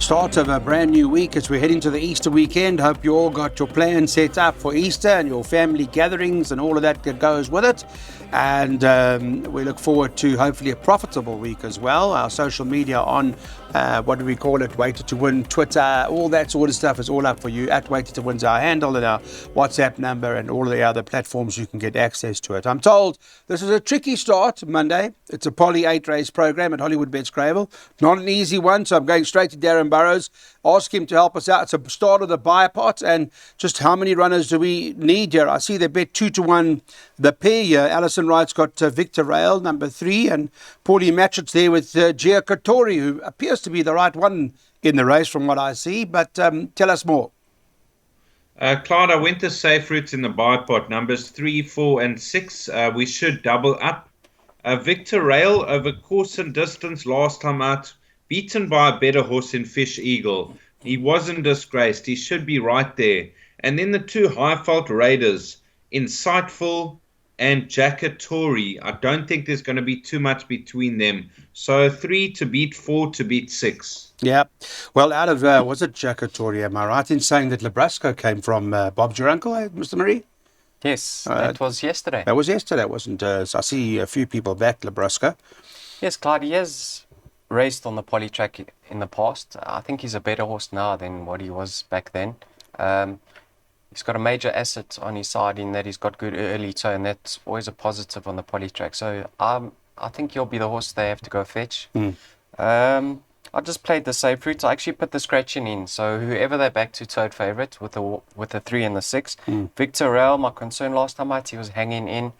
Start of a brand new week as we're heading to the Easter weekend. Hope you all got your plans set up for Easter and your family gatherings and all of that goes with it. And we look forward to hopefully a profitable week as well. Our social media on, what do we call it, Weighted to Win, Twitter, all that sort of stuff is all up for you. At Weighted to Win's our handle and our WhatsApp number and all of the other platforms you can get access to it. I'm told this is a tricky start, Monday. It's a Poly 8 race program at Hollywood Bets Gravel. Not an easy one, so I'm going straight to Darren Burrows. Ask him to help us out. It's a start of the buy pot, and just how many runners do we need here? I see they bet 2-1 the pair here. Alison Wright's got Victor Rail, number 3, and Paulie Matchett's there with Gia Katori, who appears to be the right one in the race from what I see. But tell us more. Clyde, I went to safe routes in the buy pot, numbers 3, 4, and 6. We should double up. Victor Rail over course and distance last time out, beaten by a better horse in Fish Eagle. He wasn't disgraced. He should be right there. And then the two high-fault raiders, Insightful and Jackatori. I don't think there's going to be too much between them. So 3 to beat 4 to beat 6. Yeah. Well, out of, was it Jackatori? Am I right in saying that Lebrasco came from Bob's your uncle, Mr. Marie? Yes, that was yesterday. That was yesterday, wasn't it? So I see a few people back Lebrasco. Yes, Clyde, he has raced on the poly track in the past. I think he's a better horse now than what he was back then. He's got a major asset on his side in that he's got good early toe, and that's always a positive on the poly track. So I think he'll be the horse they have to go fetch. I just played the safe route. I actually put the scratching in. So whoever they back to toad favourite with the 3 and the 6. Victor Rail, my concern last time out, he was hanging in.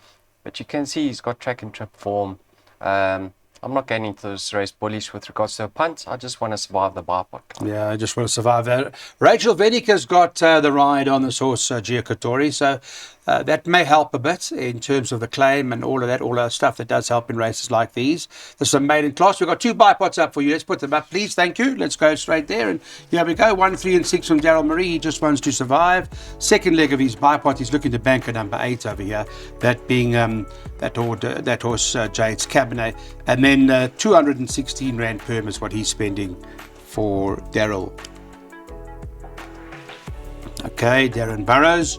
But you can see he's got track and trip form. I'm not getting into this race bullish with regards to a punt. I just want to survive the bar pot. Yeah, I just want to survive that. Rachel Venica's got the ride on this horse, Gia Katori, so that may help a bit in terms of the claim and all of that stuff that does help in races like these. This is a maiden class. We've got 2 buy pots up for you. Let's put them up, please. Thank you. Let's go straight there. And here we go. 1, 3, and 6 from Daryl Marie. He just wants to survive. Second leg of his buy pot, he's looking to bank a number 8 over here. That being that horse, Jade's Cabernet. And then 216 Rand perm is what he's spending for Daryl. Okay, Darren Burrows.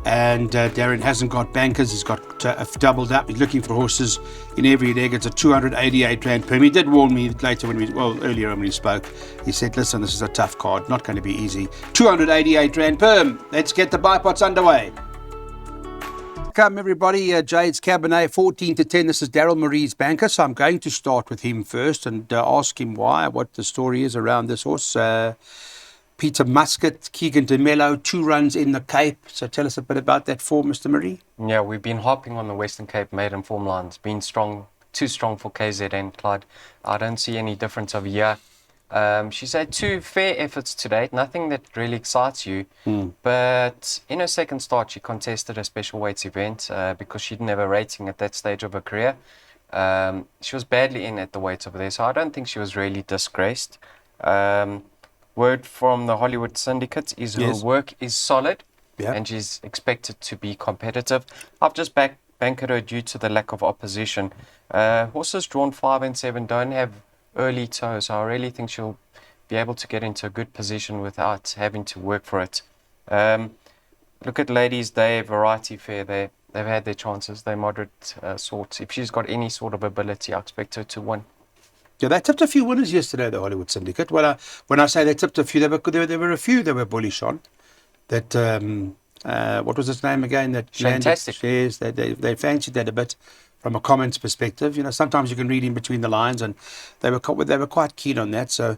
And Darren hasn't got bankers. He's got doubled up. He's looking for horses in every leg. It's a 288 Rand perm. He did warn me later earlier when we spoke. He said, listen, this is a tough card. Not going to be easy. 288 Rand perm. Let's get the buy pots underway. Welcome everybody, Jade's Cabernet, 14-10. This is Daryl Marie's banker, so I'm going to start with him first and ask him what the story is around this horse. Peter Muscat, Keegan de Mello, 2 runs in the Cape. So tell us a bit about that form, Mr. Marie. Yeah, we've been hopping on the Western Cape maiden form lines. Been strong, too strong for KZN, Clyde. I don't see any difference over here. She's had 2 fair efforts to date, nothing that really excites you. But in her second start, she contested a special weights event because she didn't have a rating at that stage of her career. She was badly in at the weights over there, so I don't think she was really disgraced. Word from the Hollywood Syndicate is her work is solid, and she's expected to be competitive. I've just bankered her due to the lack of opposition. Horses drawn 5 and 7 don't have early toes, so I really think she'll be able to get into a good position without having to work for it. Look at Ladies Day, Variety Fair. They've had their chances. They're moderate sorts. If she's got any sort of ability, I expect her to win. Yeah, they tipped a few winners yesterday, the Hollywood Syndicate. When I say they tipped a few, there were a few they were bullish on. That what was his name again? That Fantastic. Yes, they fancied that a bit from a comments perspective. You know, sometimes you can read in between the lines, and they were quite keen on that. So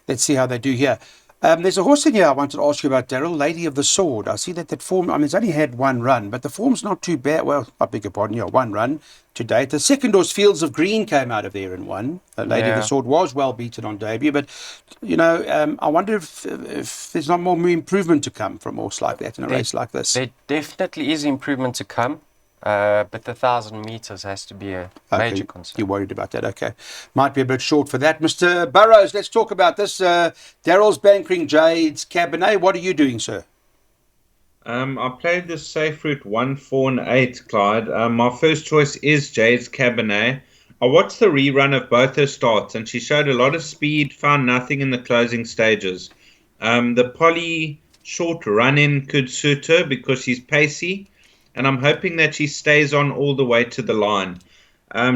let's see how they do here. There's a horse in here I wanted to ask you about, Daryl, Lady of the Sword. I see that form, I mean, it's only had 1 run, but the form's not too bad. Well, I beg your pardon, 1 run to date. The second horse, Fields of Green, came out of there and won. Lady of the Sword was well beaten on debut, but, I wonder if there's not more improvement to come from a horse like that in a race like this. There definitely is improvement to come. But the 1,000 meters has to be a major concern. You're worried about that, okay. Might be a bit short for that. Mr. Burrows, let's talk about this. Daryl's bankering Jade's Cabernet. What are you doing, sir? I played the safe route 1, 4, and 8, Clyde. My first choice is Jade's Cabernet. I watched the rerun of both her starts, and she showed a lot of speed, found nothing in the closing stages. The Polly short run-in could suit her because she's pacey, and I'm hoping that she stays on all the way to the line.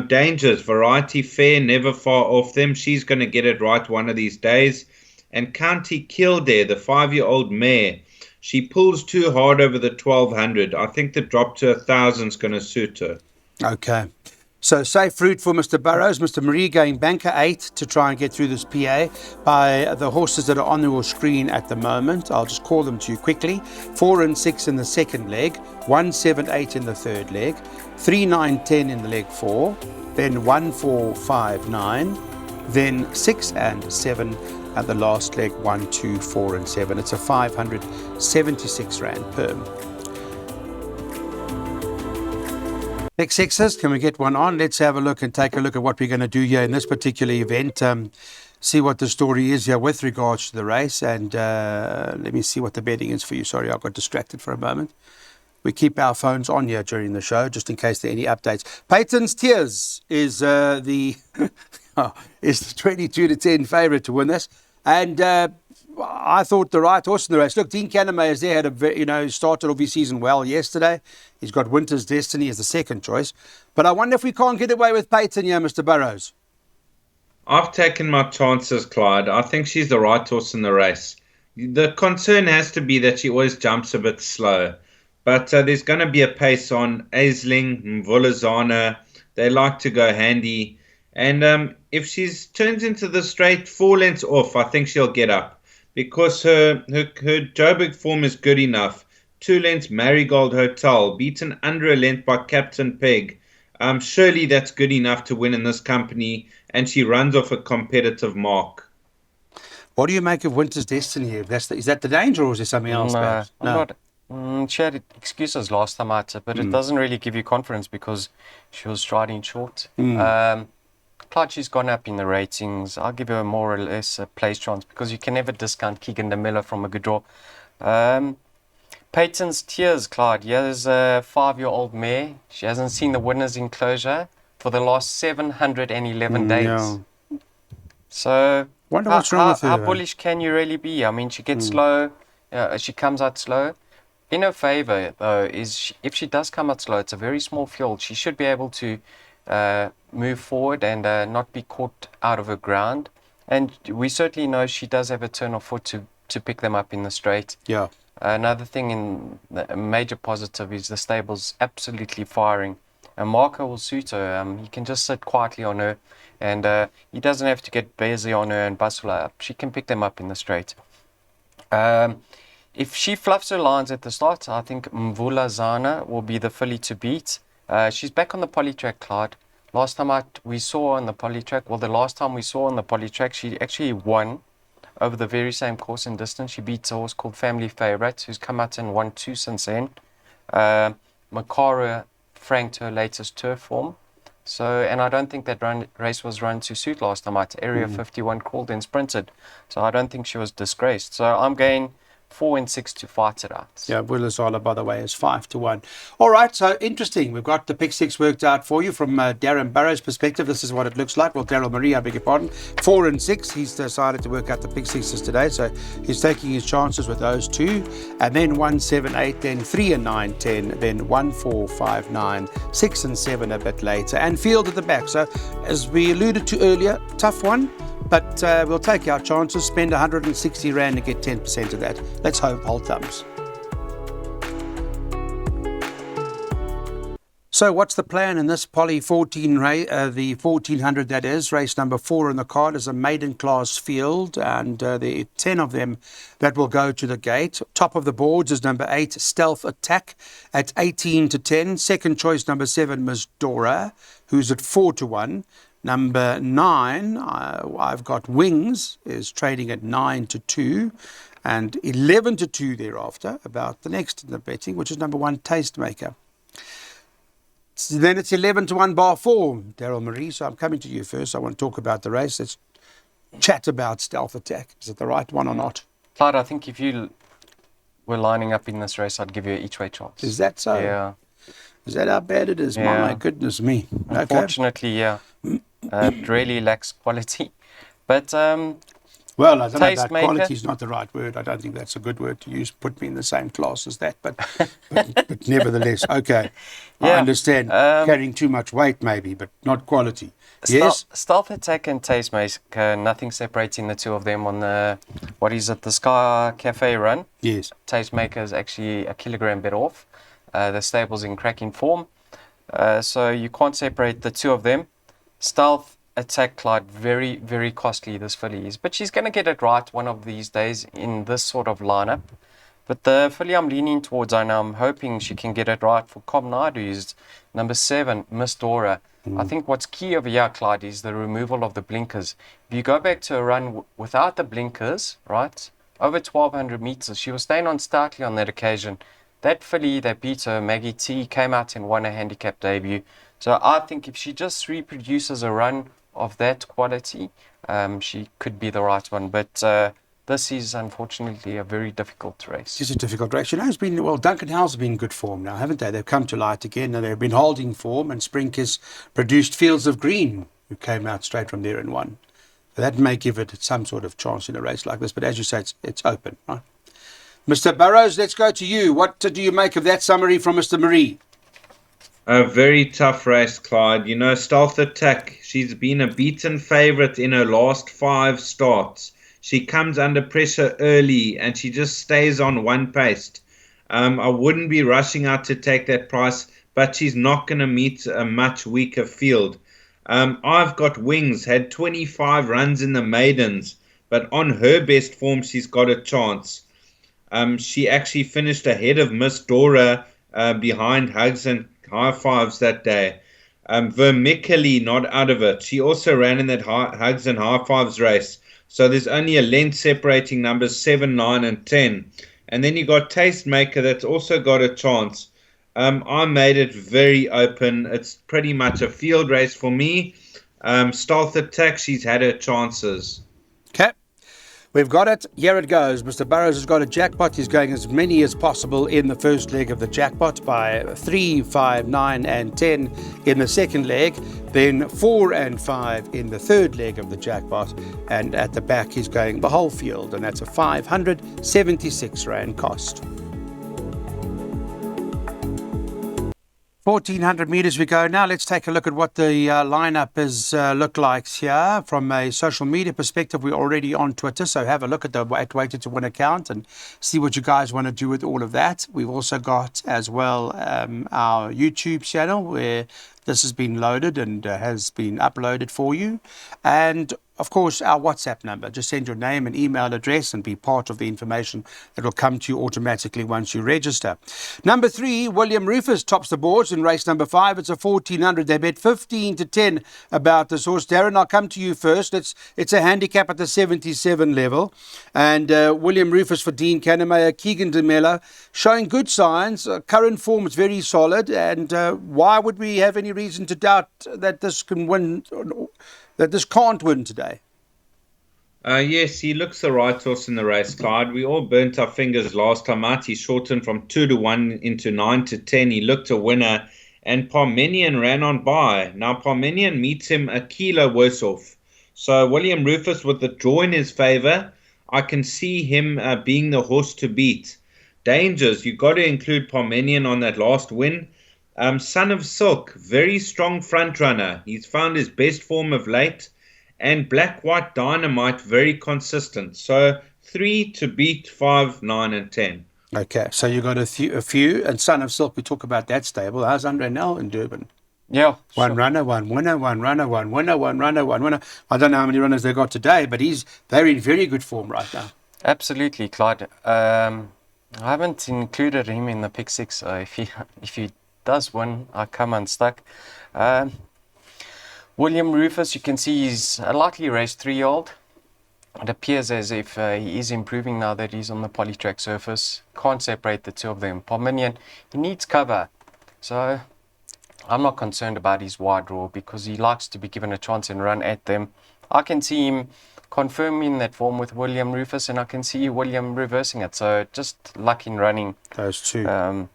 Dangers, Variety Fair, never far off them. She's going to get it right one of these days. And County Kildare, the 5-year-old mare, she pulls too hard over the 1200. I think the drop to 1,000 is going to suit her. Okay. So safe route for Mr. Burrows. Mr. Marie going banker 8 to try and get through this PA by the horses that are on your screen at the moment. I'll just call them to you quickly. 4 and 6 in the second leg, 1, 7, 8 in the third leg, 3, 9, 10 in the leg 4, then 1, 4, 5, 9, then 6 and 7 at the last leg, 1, 2, 4 and 7. It's a 576 Rand per. Next sixes, can we get one on? Let's have a look and take a look at what we're going to do here in this particular event. See what the story is here with regards to the race. And let me see what the betting is for you. Sorry, I got distracted for a moment. We keep our phones on here during the show, just in case there are any updates. Peyton's Tears is the 22-10 favourite to win this. And I thought the right horse in the race. Look, Dean Caname is there, had started off his season well yesterday. He's got Winter's Destiny as the second choice. But I wonder if we can't get away with Peyton here, Mr. Burrows. I've taken my chances, Clyde. I think she's the right horse in the race. The concern has to be that she always jumps a bit slow. But there's going to be a pace on Aisling, Mvulazana. They like to go handy. And if she turns into the straight 4 lengths off, I think she'll get up. Because her Joburg form is good enough. 2 lengths Marigold Hotel, beaten under a length by Captain Peg. Surely that's good enough to win in this company, and she runs off a competitive mark. What do you make of Winter's Destiny here? Is that the danger, or is there something else? No. She had excuses last time out, but it doesn't really give you confidence because she was striding short. Clyde, she's gone up in the ratings. I'll give her more or less a place chance because you can never discount Keegan de Miller from a good draw. Peyton's Tears, Clyde. Here's a 5-year-old mare. She hasn't seen the winner's enclosure for the last 711 days. Yeah. So, wonder what's wrong with her. How bullish can you really be? I mean, she gets slow. She comes out slow. In her favour, though, is if she does come out slow, it's a very small field. She should be able to move forward and not be caught out of her ground. And we certainly know she does have a turn of foot to pick them up in the straight. Yeah. Another thing a major positive is the stable's absolutely firing. And Marco will suit her. He can just sit quietly on her, and he doesn't have to get busy on her and bustle her up. She can pick them up in the straight. If she fluffs her lines at the start, I think Mvulazana will be the filly to beat. She's back on the polytrack, Clyde. Last time we saw on the polytrack, the last time we saw on the polytrack, she actually won over the very same course and distance. She beat a horse called Family Favourite, who's come out and won 2 since then. Makara franked her latest turf form. And I don't think that race was run to suit last time out. Area 51 called and sprinted. So I don't think she was disgraced. So I'm going 4 and 6 to fight it out. Yeah, Willazala, by the way, is 5-1. All right, so interesting. We've got the pick 6 worked out for you from Darren Burrows' perspective. This is what it looks like. Well, Daryl Marie, I beg your pardon. 4 and 6. He's decided to work out the pick 6s today, so he's taking his chances with those 2. And then 1, 7, 8, then 3 and 9, 10, then 1, 4, 5, 9, 6 and 7 a bit later. And field at the back. So, as we alluded to earlier, tough one. But we'll take our chances, spend 160 Rand to get 10% of that. Let's hope, hold thumbs. So what's the plan in this Poly 14 race, the 1400 that is, race number 4 in the card is a maiden class field, and there are 10 of them that will go to the gate. Top of the boards is number 8, Stealth Attack at 18-10. Second choice, number 7, Miss Dora, who's at 4-1. Number 9, I've got Wings, is trading at 9-2, and 11-2 thereafter, about the next in the betting, which is number 1, Tastemaker. Then it's 11-1 bar 4, Daryl Marie. So I'm coming to you first. I want to talk about the race. Let's chat about Stealth Attack. Is it the right one or not? Clyde, I think if you were lining up in this race, I'd give you an each way chance. Is that so? Yeah. Is that how bad it is? Yeah. My goodness me. Unfortunately, okay. Yeah. It really lacks quality. But Well, I don't know, that Tastemaker. quality is not the right word. I don't think that's a good word to use. Put me in the same class as that. But nevertheless, okay. I Yeah, understand carrying too much weight maybe, but not quality. Yes? Stealth Attack and Tastemaker, nothing separating the two of them on the, what is it, the Sky Cafe run. Yes. Tastemaker is actually a kilogram bit off. The stable's in cracking form. So you can't separate the two of them. Stealth Attack, Clyde, very, very costly, this filly is. But she's going to get it right one of these days in this sort of lineup. But the filly I'm leaning towards, and I'm hoping she can get it right for Comnado, is number 7, Miss Dora. I think what's key over here, Clyde, is the removal of the blinkers. If you go back to a run without the blinkers, right, over 1,200 meters, she was staying on stoutly on that occasion. That filly that beat her, Maggie T, came out and won a handicap debut. So I think if she just reproduces a run of that quality, she could be the right one. But this is unfortunately a very difficult race. It's a difficult race. You know, it's been, well, Duncan Howell's been in good form now, haven't they? They've come to light again and they've been holding form, and Sprinkus produced Fields of Green, who came out straight from there and won. So that may give it some sort of chance in a race like this. But as you say, it's open, right? Mr. Burrows, let's go to you. What do you make of that summary from Mr. Marie? A very tough race, Clyde. You know, Stealth Attack, she's been a beaten favourite in her last 5 starts. She comes under pressure early and she just stays on one pace. I wouldn't be rushing out to take that price, but she's not going to meet a much weaker field. I've got Wings, had 25 runs in the maidens, but on her best form, she's got a chance. She actually finished ahead of Miss Dora behind Hugs and High Fives that day. Vermicelli not out of it. She also ran in that Hugs and High Fives race. So there's only a length separating numbers 7, 9, and 10. And then you got Tastemaker that's also got a chance. I made it very open. It's pretty much a field race for me. Stealth Attack, she's had her chances. Okay. We've got it. Here it goes. Mr. Burrows has got a jackpot. He's going as many as possible in the first leg of the jackpot by 3, 5, 9, and 10 in the second leg. Then 4 and 5 in the third leg of the jackpot. And at the back, he's going the whole field. And that's a 576 Rand cost. 1,400 meters we go now. Let's take a look at what the lineup has looked like here. From a social media perspective, we're already on Twitter, so have a look at the Weighted to Win account and see what you guys want to do with all of that. We've also got as well our YouTube channel where this has been loaded and has been uploaded for you. And of course, our WhatsApp number. Just send your name and email address and be part of the information that will come to you automatically once you register. Number 3, William Rufus tops the boards in race number 5. It's a 1,400. They bet 15 to 10 about this horse. Darren, I'll come to you first. It's a handicap at the 77 level. And William Rufus for Dean Kannemeyer, Keegan DeMella, showing good signs. Current form is very solid. And why would we have any reason to doubt that this can win, that this can't win today? Yes, he looks the right horse in the race, Clyde. We all burnt our fingers last time out. He shortened from 2 to 1 into 9 to 10. He looked a winner, and Parmenion ran on by. Now, Parmenion meets him a kilo worse off. So, William Rufus with the draw in his favour, I can see him being the horse to beat. Dangers, you've got to include Parmenion on that last win. Son of Silk, very strong front runner. He's found his best form of late. And Black White Dynamite, very consistent. So 3 to beat 5, 9, and 10. Okay, so you got a few. And Son of Silk, we talk about that stable. How's Andre Nel in Durban? Yeah. One runner, one winner, one runner, one winner, one runner, one winner. I don't know how many runners they got today, but they're in very good form right now. Absolutely, Clyde. I haven't included him in the pick 6. So if he does win, I come unstuck. William Rufus, you can see he's a lightly raced 3-year-old. It appears as if he is improving now that he's on the polytrack surface. Can't separate the two of them. Parmenion, he needs cover. So I'm not concerned about his wide draw because he likes to be given a chance and run at them. I can see him confirming that form with William Rufus, and I can see William reversing it. So just luck in running. Those two.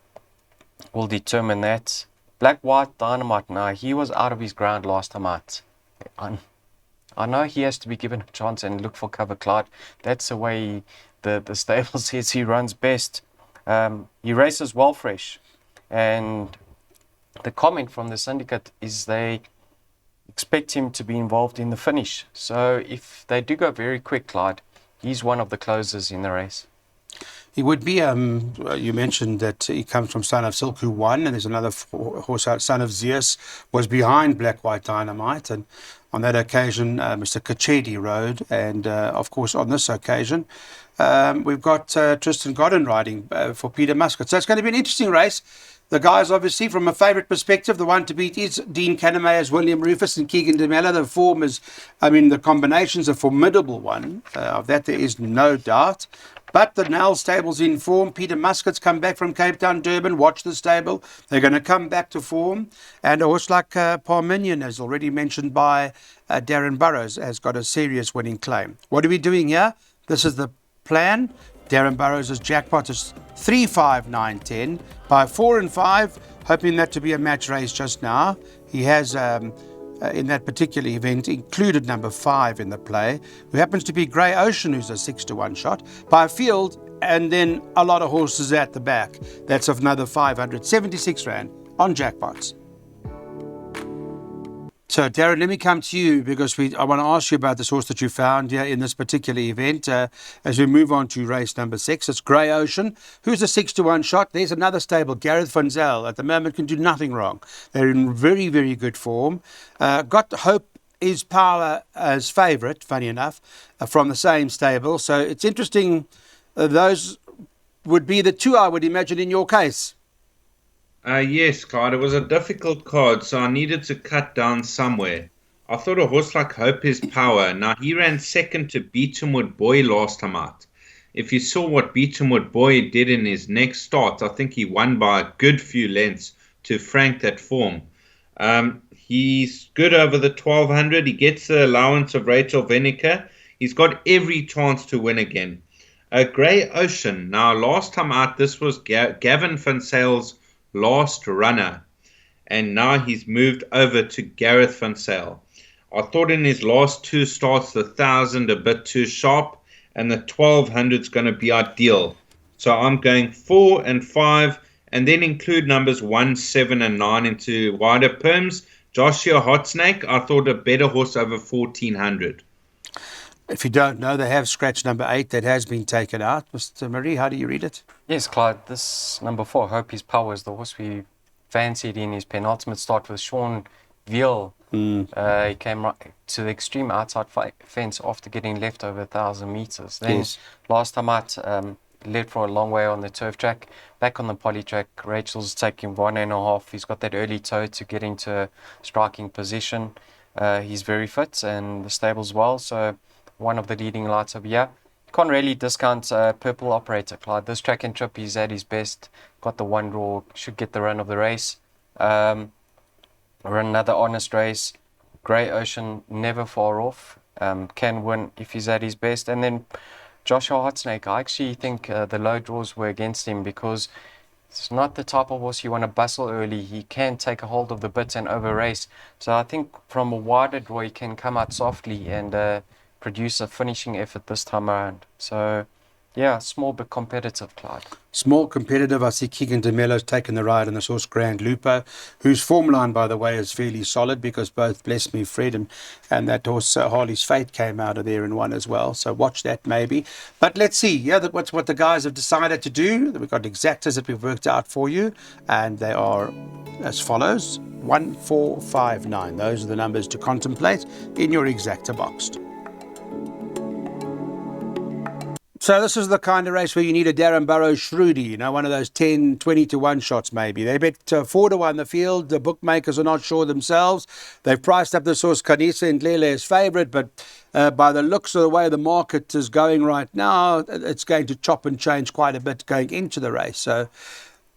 Will determine that. Black White Dynamite, now he was out of his ground last time out. I know he has to be given a chance and look for cover, Clyde. That's the way the stable says he runs best. He races well fresh. And the comment from the syndicate is they expect him to be involved in the finish. So if they do go very quick, Clyde, he's one of the closers in the race. He would be, you mentioned that he comes from Son of Silk, who won, and there's another horse out, Son of Zeus, was behind Black White Dynamite, and on that occasion, Mr. Kachedi rode, and of course, on this occasion, we've got Tristan Godden riding for Peter Muscat. So it's going to be an interesting race. The guys, obviously, from a favourite perspective, the one to beat is Dean Canamay as William Rufus and Keegan DeMella. The form is, the combination's a formidable one. Of that, there is no doubt. But the Nell stable's in form. Peter Muscat's come back from Cape Town, Durban. Watch the stable. They're going to come back to form. And a horse like Parminion, as already mentioned by Darren Burrows, has got a serious winning claim. What are we doing here? This is the plan. Darren Burrows' jackpot is 3, 5, 9, 10 by 4 and 5, hoping that to be a match race just now. He has, in that particular event, included number 5 in the play, who happens to be Grey Ocean, who's a 6-1 shot, by a field, and then a lot of horses at the back. That's of another 576 Rand on jackpots. So, Darren, let me come to you because I want to ask you about this horse that you found here in this particular event. As we move on to race number 6, it's Grey Ocean, who's a 6-1 shot. There's another stable, Gareth Van Zyl, at the moment can do nothing wrong. They're in very, very good form. Got Hope is Power as favourite, funny enough, from the same stable. So it's interesting. Those would be the two, I would imagine, in your case. Yes, Clyde, it was a difficult card, so I needed to cut down somewhere. I thought a horse like Hope is Power. Now, he ran second to Beechamwood Boy last time out. If you saw what Beechamwood Boy did in his next start, I think he won by a good few lengths to frank that form. He's good over the 1200. He gets the allowance of Rachel Venica. He's got every chance to win again. Grey Ocean. Now, last time out, this was Gavin Van Zyl last runner, and now he's moved over to Gareth Van Zyl. I thought in his last 2 starts, the 1000 a bit too sharp, and the 1200 is going to be ideal. So I'm going 4 and 5, and then include numbers 1, 7, and 9 into wider perms. Joshua Hotsnake, I thought a better horse over 1400. If you don't know, they have scratch number 8 that has been taken out. Mr. Marie, how do you read it? Yes, Clyde, this number 4, Hope is Power, is the horse we fancied in his penultimate start with Sean Veal. He came right to the extreme outside fence after getting left over 1,000 meters. Then last time out, led for a long way on the turf track. Back on the poly track, Rachel's taking 1.5. He's got that early toe to get into striking position. He's very fit and the stable's well, so one of the leading lights of year. Can't really discount Purple Operator, Clyde. This track and trip, he's at his best. Got the 1 draw, should get the run of the race. Run another honest race. Grey Ocean, never far off. Can win if he's at his best. And then Joshua Hotsnake, I actually think the low draws were against him because it's not the type of horse you want to bustle early. He can take a hold of the bit and over race. So I think from a wider draw, he can come out softly and produce a finishing effort this time around. So, yeah, small but competitive, Clyde. Small, competitive. I see Keegan DeMello's taken the ride on this horse, Grand Lupo, whose form line, by the way, is fairly solid because both Bless Me Fred and that horse, Harley's Fate, came out of there and won as well. So watch that maybe. But let's see, what's what the guys have decided to do. We've got exactas that we've worked out for you, and they are as follows: 1, 4, 5, 9. Those are the numbers to contemplate in your exacta box. So this is the kind of race where you need a Darren Burrows Shrudy, one of those 10, 20 to 1 shots maybe. They bet 4 to 1 the field. The bookmakers are not sure themselves. They've priced up this horse Kanisa and Lele as favourite, but by the looks of the way the market is going right now, it's going to chop and change quite a bit going into the race. So,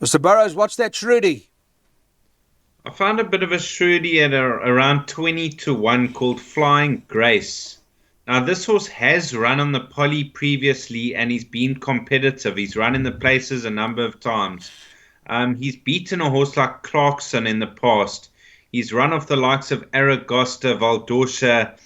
Mr. Burrows, what's that Shrudy? I found a bit of a Shrudy at around 20 to 1 called Flying Grace. Now, this horse has run on the poly previously and he's been competitive. He's run in the places a number of times. He's beaten a horse like Clarkson in the past. He's run off the likes of Aragosta, Valdorcia,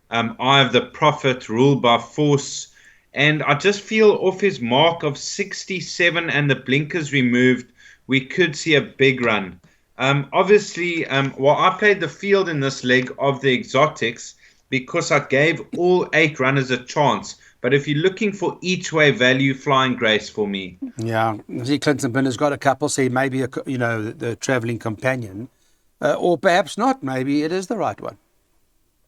Eye of the Prophet, Rule by Force. And I just feel off his mark of 67 and the blinkers removed, we could see a big run. Obviously, I played the field in this leg of the exotics because I gave all 8 runners a chance. But if you're looking for each way value, Flying Grace for me. Yeah, I see Clinton Binner's got a couple, so he may be, the travelling companion. Or perhaps not, maybe it is the right one.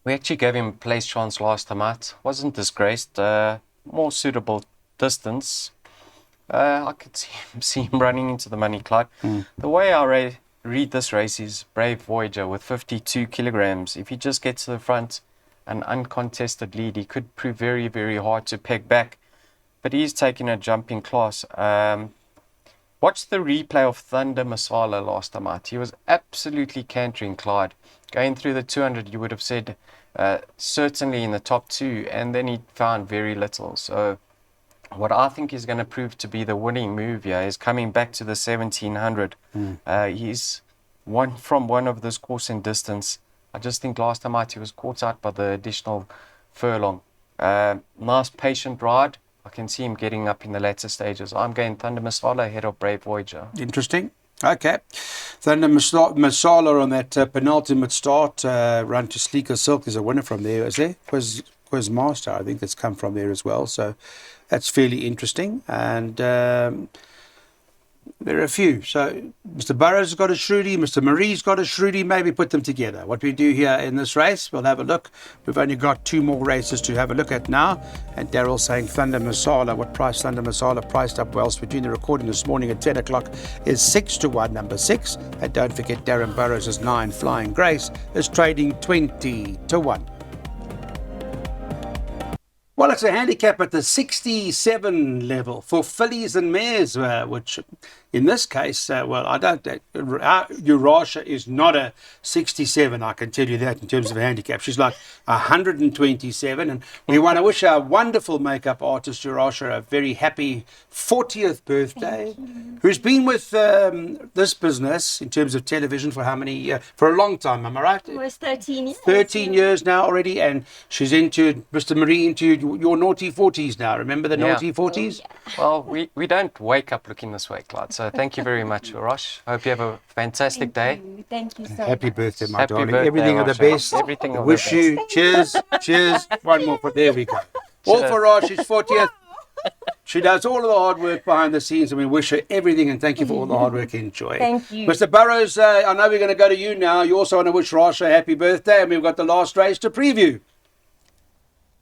We actually gave him a place chance last time out. Wasn't disgraced. More suitable distance. I could see him running into the money, Clyde. The way I read this race is Brave Voyager with 52 kilograms. If he just gets to the front, an uncontested lead, he could prove very, very hard to peg back. But he's taking a jump in class. Watch the replay of Thunder Masala last time out. He was absolutely cantering, Clyde. Going through the 200, you would have said certainly in the top 2, and then he found very little. So what I think is going to prove to be the winning move here is coming back to the 1700. He's one of this course in distance. I just think last time out he was caught out by the additional furlong. Nice patient ride. I can see him getting up in the latter stages. I'm going Thunder Masala ahead of Brave Voyager. Interesting. Okay. Thunder Masala on that penultimate start. Run to Sleeker Silk. There's a winner from there, is there? Quiz Master, I think that's come from there as well. So that's fairly interesting. And there are a few. So Mr. Burrows has got a Shruti, Mr. Marie's got a Shruti. Maybe put them together. What we do here in this race, we'll have a look. We've only got 2 more races to have a look at now. And Darryl saying Thunder Masala. What price Thunder Masala priced up well between the recording this morning at 10 o'clock is 6-1, number 6. And don't forget Darren Burrows' 9, Flying Grace, is trading 20-1. Well, it's a handicap at the 67 level for fillies and mares, which in this case, Eurasia is not a 67, I can tell you that in terms of a handicap. She's like 127, and we want to wish our wonderful makeup artist, Eurasia, a very happy 40th birthday, who's been with this business in terms of television for how many years? For a long time, am I right? Almost 13 years. 13 years now already, and she's into, Mr. Marie, into your naughty 40s now. Remember the naughty 40s? Oh, yeah. Well, we don't wake up looking this way, Clyde. So thank you very much, Rosh. Hope you have a fantastic day. Thank you so Happy much. birthday, my Happy darling. birthday, Everything of the Rosh. best. Everything of the Wish best. you, cheers. One more for, there we go. All for Rosh, she's 40th. She does all of the hard work behind the scenes, and we wish her everything, and thank you for all the hard work. Enjoy. Thank you. Mr. Burrows, I know we're going to go to you now. You also want to wish Rosh a happy birthday, and we've got the last race to preview.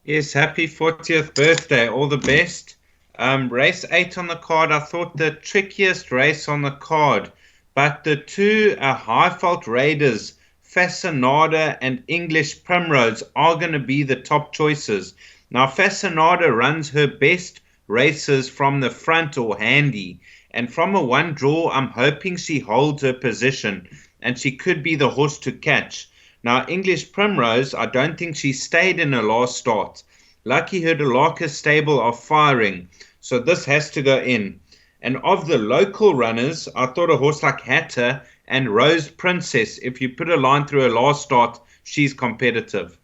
Yes, happy 40th birthday. All the best. Race 8 on the card, I thought the trickiest race on the card. But the 2 high-fault raiders, Fascinada and English Primrose, are going to be the top choices. Now, Fascinada runs her best races from the front or handy. And from a 1 draw, I'm hoping she holds her position. And she could be the horse to catch. Now, English Primrose, I don't think she stayed in her last start. Lucky Herdolaka's stable are firing, so this has to go in. And of the local runners, I thought a horse like Hatter and Rose Princess, if you put a line through her last start, she's competitive.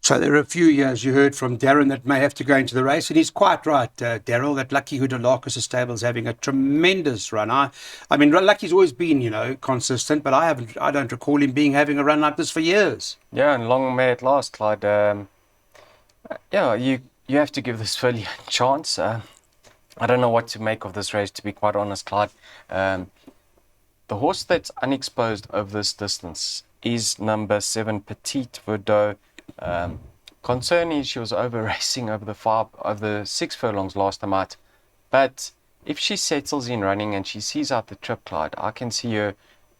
So there are a few years you heard from Darren that may have to go into the race, and he's quite right, Daryl, that Lucky Hudolakis' stable is having a tremendous run. I mean, Lucky's always been, consistent, but I don't recall him having a run like this for years. Yeah, and long may it last, Clyde. You have to give this filly a chance. I don't know what to make of this race, to be quite honest, Clyde. The horse that's unexposed over this distance is number 7, Petite Verdot. Concern is she was over racing over the 6 furlongs last time out. But if she settles in running and she sees out the trip, Clyde, I can see her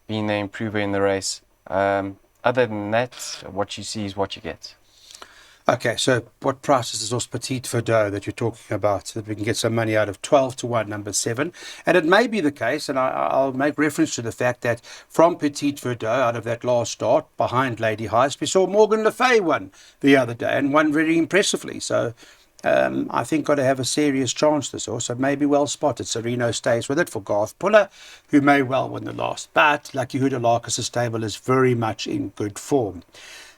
being the improver in the race. Other than that, what you see is what you get. Okay, so what price is this horse Petite Verdot that you're talking about, so that we can get some money out of 12-1, number 7? And it may be the case, and I'll make reference to the fact that from Petite Verdot, out of that last start, behind Lady Heist, we saw Morgan Le Fay won the other day, and won very impressively. So I think got to have a serious chance this horse. So maybe well spotted. Sereno stays with it for Garth Puller, who may well win the last. But Lucky Huda Larkus' stable is very much in good form.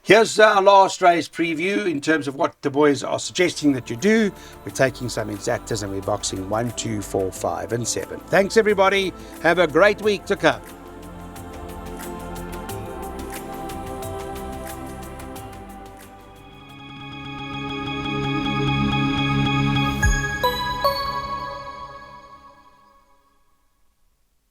Here's our last race preview in terms of what the boys are suggesting that you do. We're taking some exactas and we're boxing 1, 2, 4, 5 and 7. Thanks everybody. Have a great week to come.